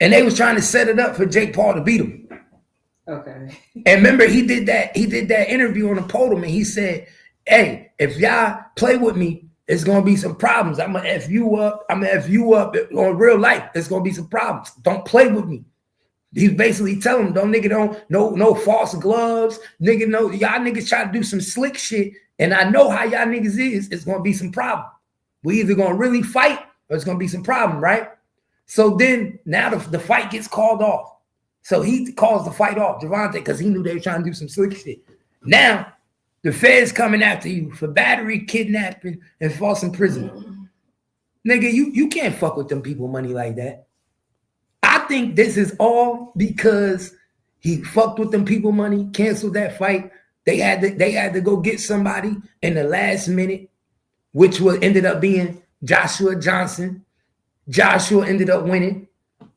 And they was trying to set it up for Jake Paul to beat him. Okay. And remember, he did that interview on the podium, and he said, "Hey, if y'all play with me, it's gonna be some problems. I'm gonna F you up. I'm gonna F you up on real life. It's gonna be some problems. Don't play with me." He's basically telling them, no false gloves. Nigga, no, y'all niggas try to do some slick shit, and I know how y'all niggas is. It's gonna be some problem. We either gonna really fight or it's gonna be some problem, right? So then now the fight gets called off. So he calls the fight off, Gervonta, because he knew they were trying to do some slick shit. Now the feds coming after you for battery, kidnapping, and false imprisonment. Nigga, you can't fuck with them people money like that. I think this is all because he fucked with them people money, canceled that fight. They had to go get somebody in the last minute, which ended up being Joshua Johnson. Joshua ended up winning.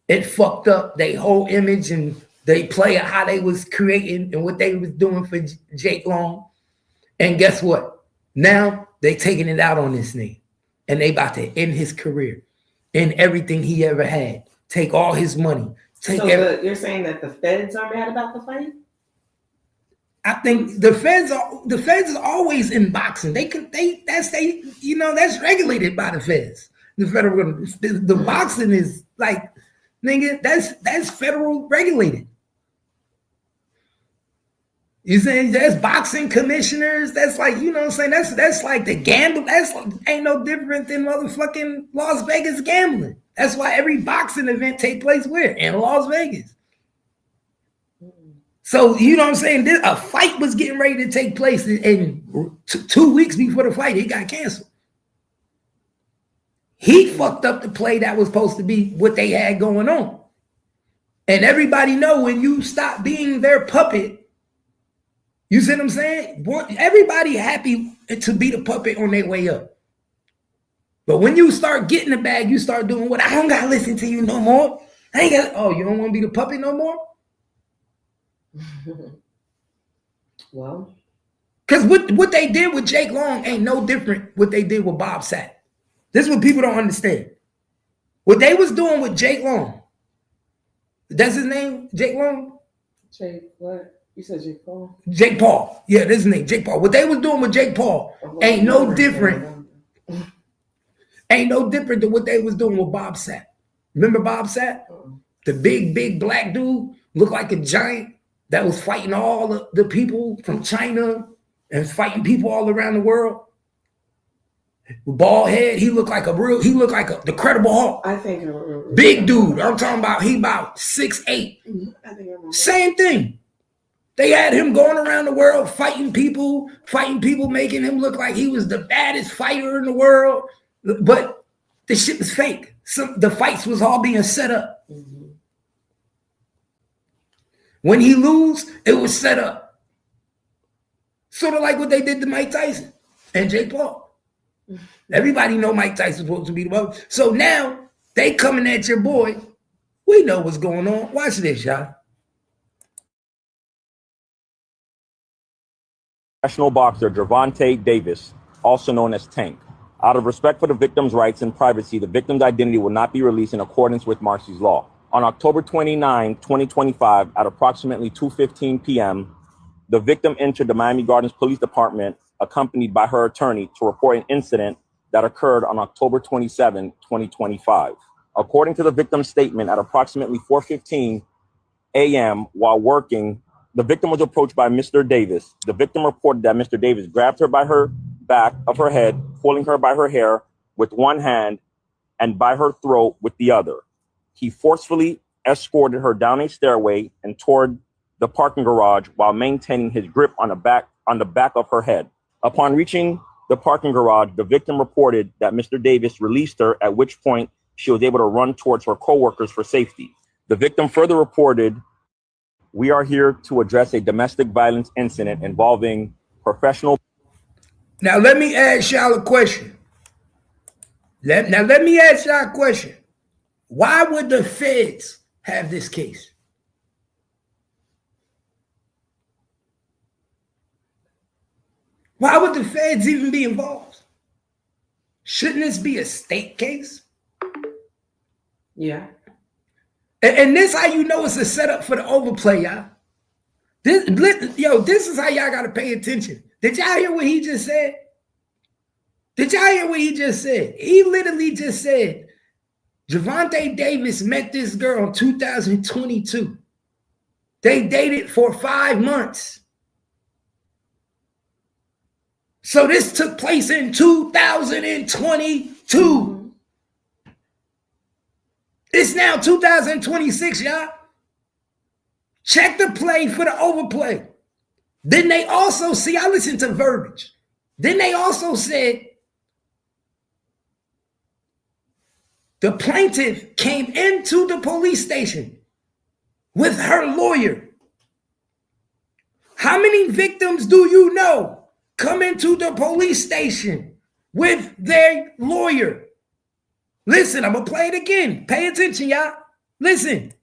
It fucked up their whole image and they play how they was creating and what they was doing for Jake Long. And guess what? Now they taking it out on this nigga. And they about to end his career and everything he ever had. Take all his money. You're saying that the feds are mad about the fight? I think the feds are always in boxing. That's regulated by the feds. The boxing is like, nigga, that's federal regulated. You saying there's boxing commissioners? That's like, you know what I'm saying? That's like the gamble. Ain't no different than motherfucking Las Vegas gambling. That's why every boxing event take place where? In Las Vegas. So, you know what I'm saying? A fight was getting ready to take place and 2 weeks before the fight, it got canceled. He fucked up the play that was supposed to be what they had going on. And everybody know when you stop being their puppet, you see what I'm saying? Everybody happy to be the puppet on their way up. But when you start getting the bag, you start doing what? I don't got to listen to you no more. You don't want to be the puppet no more? Well. Because what they did with Jake Long ain't no different what they did with Bob Sapp. This is what people don't understand. What they was doing with Jake Long. That's his name? Jake Long? Jake, what? You said Jake Paul? Jake Paul. Yeah, that's his name, Jake Paul. What they was doing with Jake Paul ain't no different. Ain't no different than what they was doing with Bob Sapp. Remember Bob Sapp? The big black dude, looked like a giant that was fighting all the people from China and fighting people all around the world. Bald head, he looked like the Credible Hulk. I think big dude. I'm talking about he about 6'8". Same thing. They had him going around the world fighting people, making him look like he was the baddest fighter in the world. But the shit was fake. The fights was all being set up. Mm-hmm. When he lose, it was set up. Sort of like what they did to Mike Tyson and Jake Paul. Mm-hmm. Everybody know Mike Tyson's supposed to be the one. So now they coming at your boy. We know what's going on. Watch this, y'all. Professional boxer Gervonta Davis, also known as Tank. Out of respect for the victim's rights and privacy, the victim's identity will not be released in accordance with Marcy's law. On October 29, 2025, at approximately 2:15 p.m., the victim entered the Miami Gardens Police Department, accompanied by her attorney, to report an incident that occurred on October 27, 2025. According to the victim's statement, at approximately 4:15 a.m., while working, the victim was approached by Mr. Davis. The victim reported that Mr. Davis grabbed her by her back of her head, pulling her by her hair with one hand and by her throat with the other. He forcefully escorted her down a stairway and toward the parking garage while maintaining his grip on the back of her head. Upon reaching the parking garage, the victim reported that Mr. Davis released her, at which point she was able to run towards her coworkers for safety. The victim further reported, "We are here to address a domestic violence incident involving professional." Now, let me ask y'all a question. Let me ask y'all a question. Why would the feds have this case? Why would the feds even be involved? Shouldn't this be a state case? Yeah. And this how you know it's a setup for the overplay, y'all. This is how y'all got to pay attention. Did y'all hear what he just said? Did y'all hear what he just said? He literally just said, Gervonta Davis met this girl in 2022. They dated for 5 months. So this took place in 2022. It's now 2026, y'all. Check the play for the overplay. Then they also, see, I listened to verbiage. Then they also said the plaintiff came into the police station with her lawyer. How many victims do you know come into the police station with their lawyer? Listen, I'm going to play it again. Pay attention, y'all. Listen.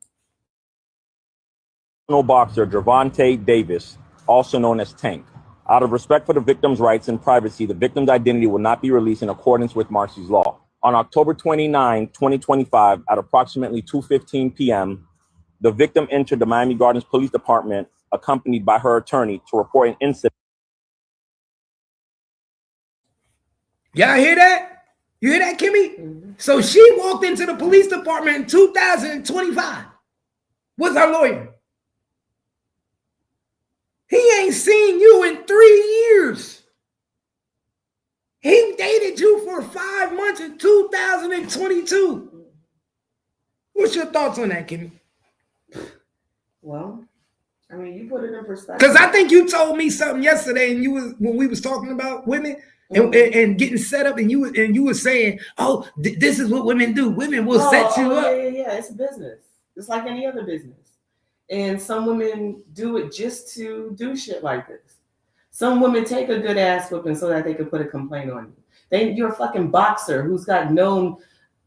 Boxer Gervonta Davis, also known as Tank. Out of respect for the victim's rights and privacy, the victim's identity will not be released in accordance with Marcy's law. On October 29, 2025, at approximately 2:15 p.m., the victim entered the Miami Gardens Police Department, accompanied by her attorney, to report an incident. Y'all hear that? You hear that, Kimmy? Mm-hmm. So she walked into the police department in 2025 with her lawyer. He ain't seen you in 3 years. He dated you for 5 months in 2022. What's your thoughts on that, Kimmy? Well, I mean, you put it in perspective. Because I think you told me something yesterday, and when we was talking about women. And getting set up, and you were saying, "Oh, this is what women do. Women will set you up." Yeah. It's a business. It's like any other business. And some women do it just to do shit like this. Some women take a good ass whipping so that they can put a complaint on you. You're a fucking boxer who's got known.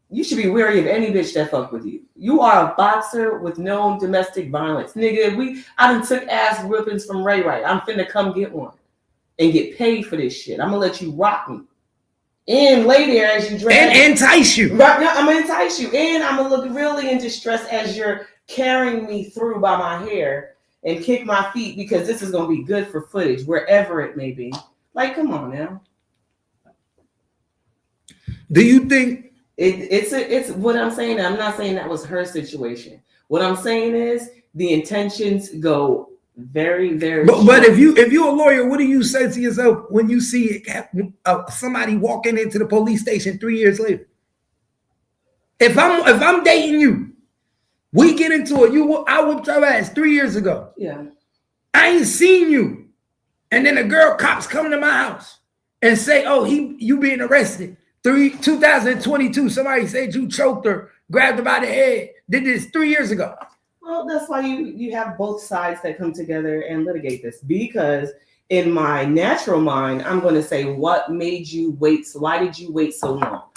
You should be wary of any bitch that fuck with you. You are a boxer with known domestic violence, nigga. I done took ass whippings from Ray. I'm finna come get one. And get paid for this shit. I'm gonna let you rock me and lay there as you drag and entice you. Right now, I'm gonna entice you, and I'm gonna look really in distress as you're carrying me through by my hair and kick my feet because this is gonna be good for footage wherever it may be. Like, come on now. Do you think it's what I'm saying? I'm not saying that was her situation. What I'm saying is the intentions go very, very. But if you're a lawyer, what do you say to yourself when you see somebody walking into the police station 3 years later? If I'm dating you, we get into it. I whooped your ass 3 years ago. Yeah. I ain't seen you, and then cops come to my house and say, "Oh, you being arrested." 2022. Somebody said you choked her, grabbed her by the head. Did this 3 years ago. Well, that's why you have both sides that come together and litigate this. Because in my natural mind, I'm going to say, what made you wait? So why did you wait so long?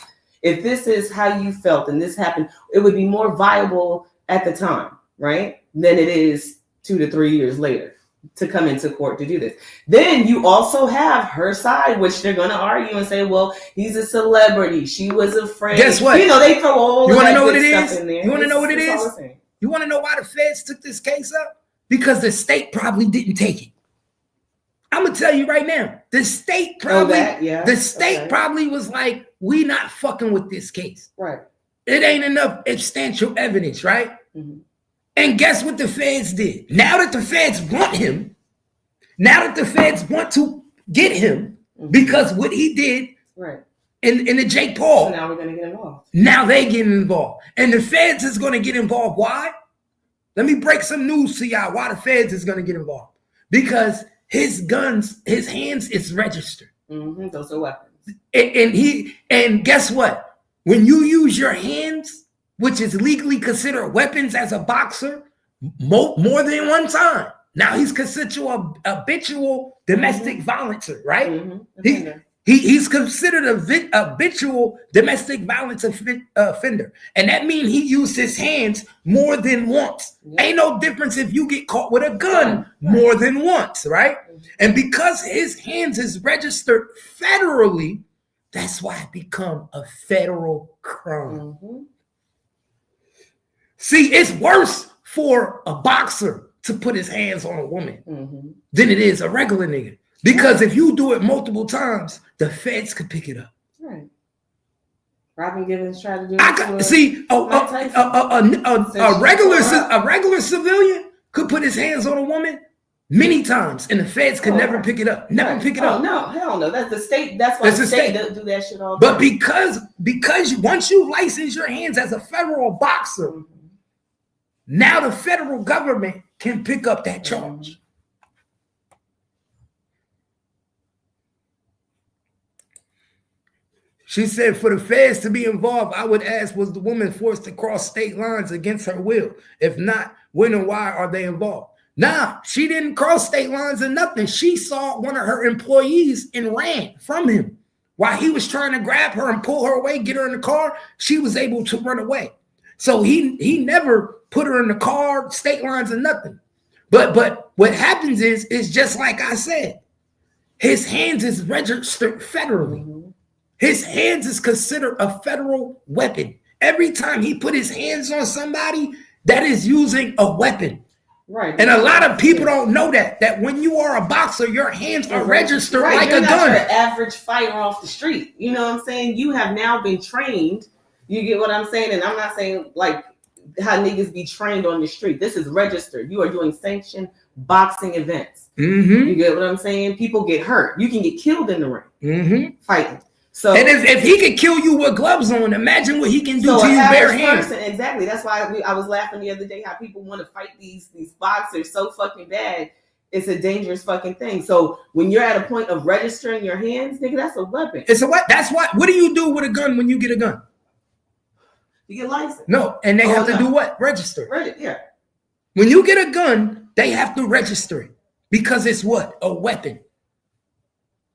If this is how you felt and this happened, it would be more viable at the time, right? Than it is 2 to 3 years later to come into court to do this. Then you also have her side, which they're going to argue and say, well, he's a celebrity. She was afraid. Guess what? They throw all you of want to that know what good it stuff is? in there. You want to know what it is? Same. You want to know why the feds took this case up? Because the state probably didn't take it. I'm gonna tell you right now, the state probably, probably was like, we not fucking with this case. Right. It ain't enough substantial evidence, right? Mm-hmm. And guess what the feds did? Now that the feds want him, now that the feds want to get him, because what he did, right, in the Jake Paul. So now we're gonna get involved. Now they getting involved. And the feds is gonna get involved. Why? Let me break some news to y'all why the feds is gonna get involved. Because his guns, his hands is registered. Mm-hmm. Those are weapons. And guess what? When you use your hands, which is legally considered weapons as a boxer, more than one time. Now he's considered a habitual domestic violencer, right? Mm-hmm. He's considered a habitual domestic violence offender. And that means he used his hands more than once. Yep. Ain't no difference if you get caught with a gun more than once, right? Mm-hmm. And because his hands is registered federally, that's why it become a federal crime. Mm-hmm. See, it's worse for a boxer to put his hands on a woman than it is a regular nigga. Because if you do it multiple times, the feds could pick it up. Right. Robin Givens tried to do it. A regular civilian could put his hands on a woman many times, and the feds could never pick it up. Never pick it up. No, hell no. That's the state. That's why the state doesn't do that shit all. But because once you license your hands as a federal boxer, now the federal government can pick up that charge. She said, for the feds to be involved, I would ask, was the woman forced to cross state lines against her will? If not, when and why are they involved? Nah, she didn't cross state lines or nothing. She saw one of her employees and ran from him. While he was trying to grab her and pull her away, get her in the car, she was able to run away. So he never put her in the car, state lines or nothing. But what happens is just like I said, his hands is registered federally. His hands is considered a federal weapon. Every time he put his hands on somebody, that is using a weapon. Right. And a lot of people don't know that when you are a boxer, your hands are registered like You're a not gun. your average fighter off the street. You know what I'm saying? You have now been trained. You get what I'm saying? And I'm not saying like how niggas be trained on the street. This is registered. You are doing sanctioned boxing events. You get what I'm saying? People get hurt. You can get killed in the ring fighting. So, and if he could kill you with gloves on, imagine what he can do to you bare hands. Exactly. That's why I was laughing the other day how people want to fight these boxers so fucking bad. It's a dangerous fucking thing. So when you're at a point of registering your hands, nigga, that's a weapon. It's a what? That's what. What do you do with a gun when you get a gun? You get licensed. No, and they have to do what? Register. Yeah. When you get a gun, they have to register it because it's what? A weapon.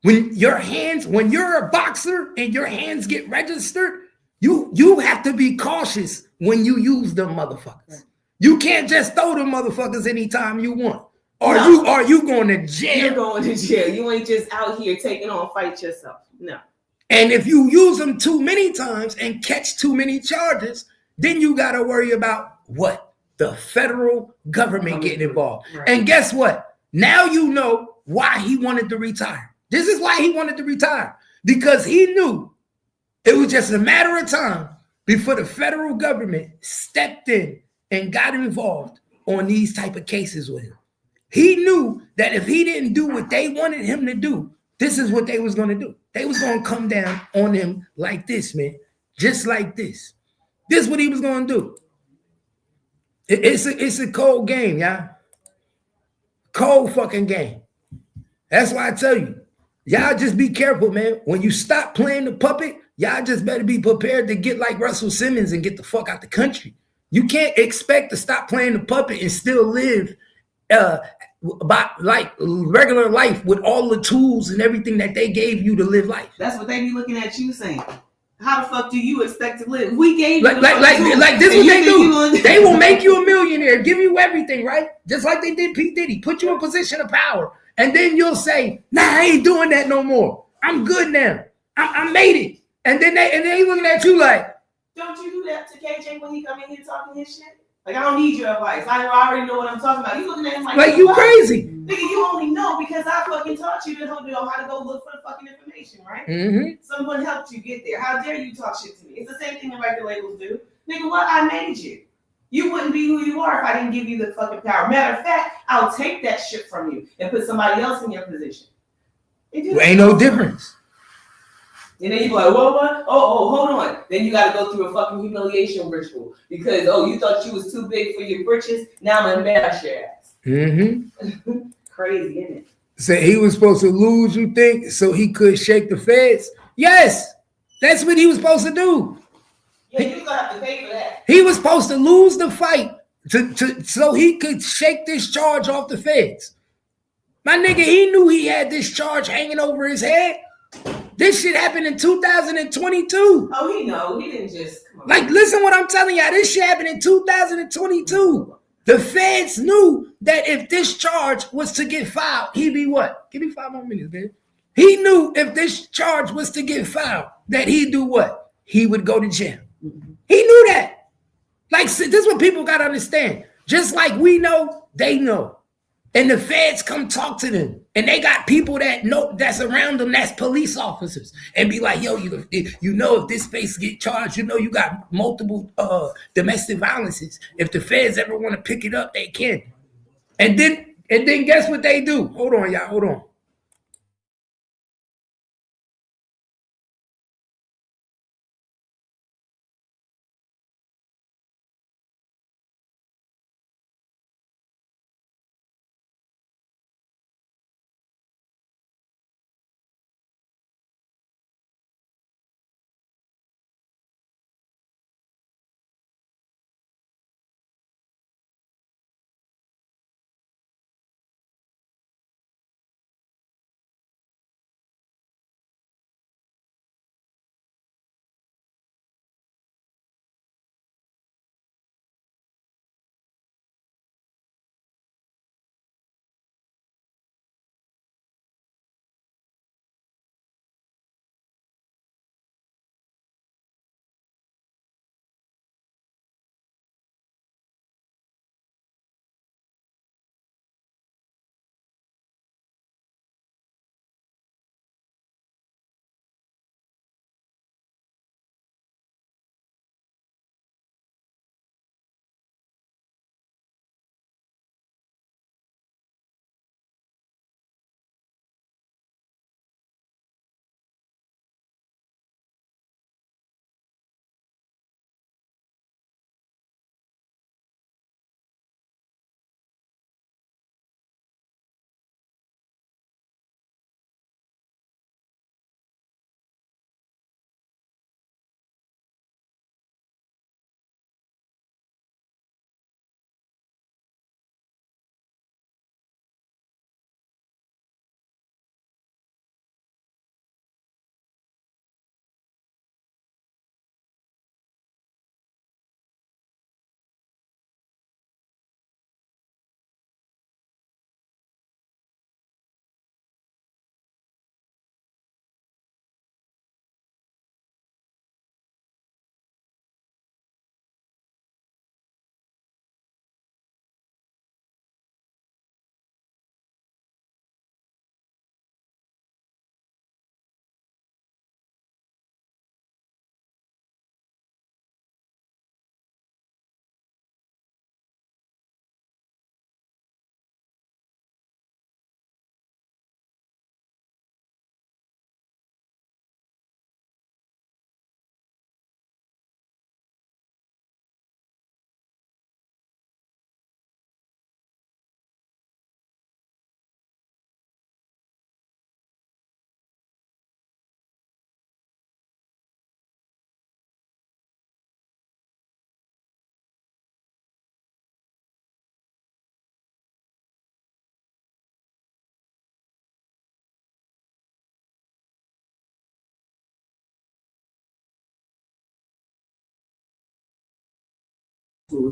When you're a boxer and your hands get registered, you have to be cautious when you use them motherfuckers. You can't just throw them motherfuckers anytime you want. Or you going to jail. You're going to jail. You ain't just out here taking on fight yourself. No. And if you use them too many times and catch too many charges, then you got to worry about what? The federal government getting involved. Right. And guess what? Now you know why he wanted to retire. This is why he wanted to retire, because he knew it was just a matter of time before the federal government stepped in and got involved on these type of cases with him. He knew that if he didn't do what they wanted him to do, this is what they was going to do. They was going to come down on him like this, man, just like this. This is what he was going to do. It's a cold game, y'all. Cold fucking game. That's why I tell you. Y'all just be careful, man. When you stop playing the puppet, y'all just better be prepared to get like Russell Simmons and get the fuck out the country. You can't expect to stop playing the puppet and still live by like regular life with all the tools and everything that they gave you to live life. That's what they be looking at you saying. How the fuck do you expect to live? We gave you like this is what they do. They will make you a millionaire, give you everything, right? Just like they did P. Diddy, put you in a position of power. And then you'll say, nah, I ain't doing that no more. I'm good now. I made it. And then they looking at you like, don't you do that to KJ when he come in here talking his shit? Like, I don't need your advice. I already know what I'm talking about. You looking at him like you crazy. Nigga, you only know because I fucking taught you to know how to go look for the fucking information, right? Someone helped you get there. How dare you talk shit to me? It's the same thing the record labels do. Nigga, what? I made you. You wouldn't be who you are if I didn't give you the fucking power. Matter of fact, I'll take that shit from you and put somebody else in your position. Ain't no difference. And then you go like, what? Oh, hold on. Then you got to go through a fucking humiliation ritual because, you thought you was too big for your britches. Now I'm going to embarrass your ass. Crazy, isn't it? So he was supposed to lose, you think, so he could shake the feds? Yes, that's what he was supposed to do. Yeah, you're gonna have to pay for that. He was supposed to lose the fight so he could shake this charge off the feds. My nigga, he knew he had this charge hanging over his head. This shit happened in 2022. Oh, he know. He didn't just come on. Like, listen what I'm telling y'all. This shit happened in 2022. The feds knew that if this charge was to get filed, he'd be what? Give me 5 more minutes, man. He knew if this charge was to get filed, that he'd do what? He would go to jail. He knew that. Like, this is what people got to understand. Just like we know, they know. And the feds come talk to them. And they got people that know, that's around them, that's police officers. And be like, yo, you know, if this space get charged, you know, you got multiple domestic violences. If the feds ever want to pick it up, they can. And then guess what they do? Hold on, y'all, hold on.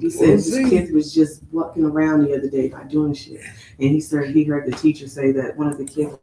He said this kid was just walking around the other day not doing shit. And he heard the teacher say that one of the kids